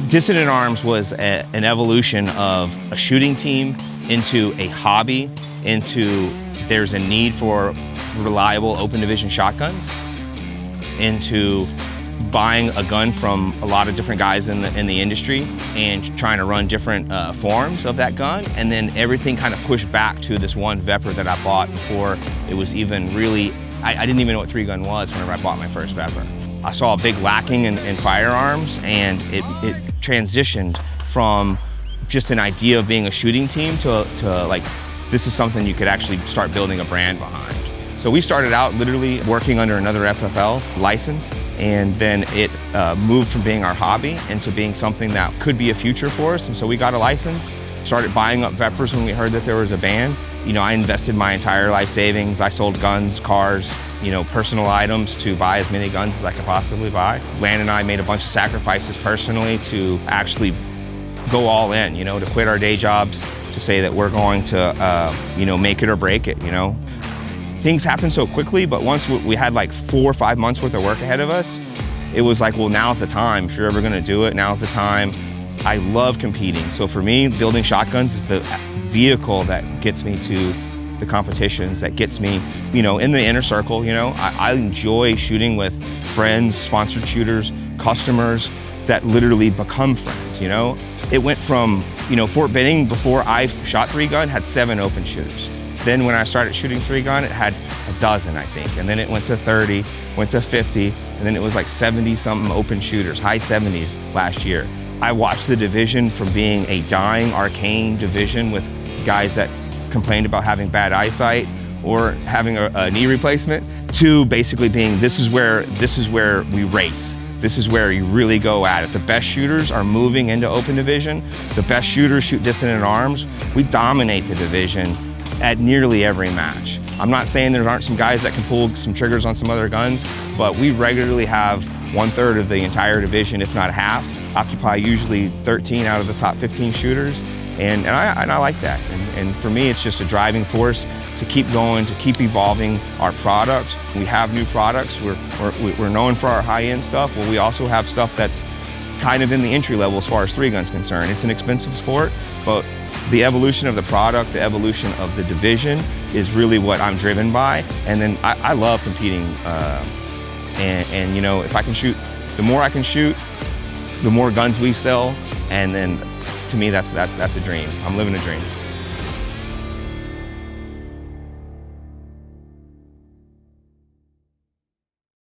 Dissident Arms was an evolution of a shooting team into a hobby, into there's a need for reliable open division shotguns, into buying a gun from a lot of different guys in the industry and trying to run different forms of that gun, and then everything kind of pushed back to this one Vepr that I bought before it was even really, I didn't even know what 3-gun was whenever I bought my first Vepr. I saw a big lacking in firearms, and it transitioned from just an idea of being a shooting team to like, this is something you could actually start building a brand behind. So we started out literally working under another FFL license, and then it moved from being our hobby into being something that could be a future for us. And so we got a license, started buying up Veprs when we heard that there was a ban. You know, I invested my entire life savings. I sold guns, cars, you know, personal items to buy as many guns as I could possibly buy. Lan and I made a bunch of sacrifices personally to actually go all in, you know, to quit our day jobs, to say that we're going to, you know, make it or break it, you know. Things happen so quickly, but once we had like 4 or 5 months worth of work ahead of us, it was like, well, now's the time. If you're ever gonna do it, now's the time. I love competing. So for me, building shotguns is the vehicle that gets me to the competitions, that gets me, you know, in the inner circle, you know. I enjoy shooting with friends, sponsored shooters, customers that literally become friends, you know. It went from, you know, Fort Benning, before I shot 3-gun, had 7 open shooters. Then when I started shooting 3-gun, it had a dozen, I think. And then it went to 30, went to 50, and then it was like 70-something open shooters, high 70s last year. I watched the division from being a dying arcane division with guys that complained about having bad eyesight or having a knee replacement, to basically being, this is where we race. This is where you really go at it. The best shooters are moving into open division. The best shooters shoot Dissident Arms. We dominate the division at nearly every match. I'm not saying there aren't some guys that can pull some triggers on some other guns, but we regularly have 1/3 of the entire division, if not half, occupy usually 13 out of the top 15 shooters. And I like that. And for me, it's just a driving force to keep going, to keep evolving our product. We have new products. We're known for our high-end stuff. Well, we also have stuff that's kind of in the entry level as far as 3-gun's concerned. It's an expensive sport, but the evolution of the product, the evolution of the division is really what I'm driven by. And then I love competing. And you know, if I can shoot, the more I can shoot, the more guns we sell. And then to me, that's a dream. I'm living a dream.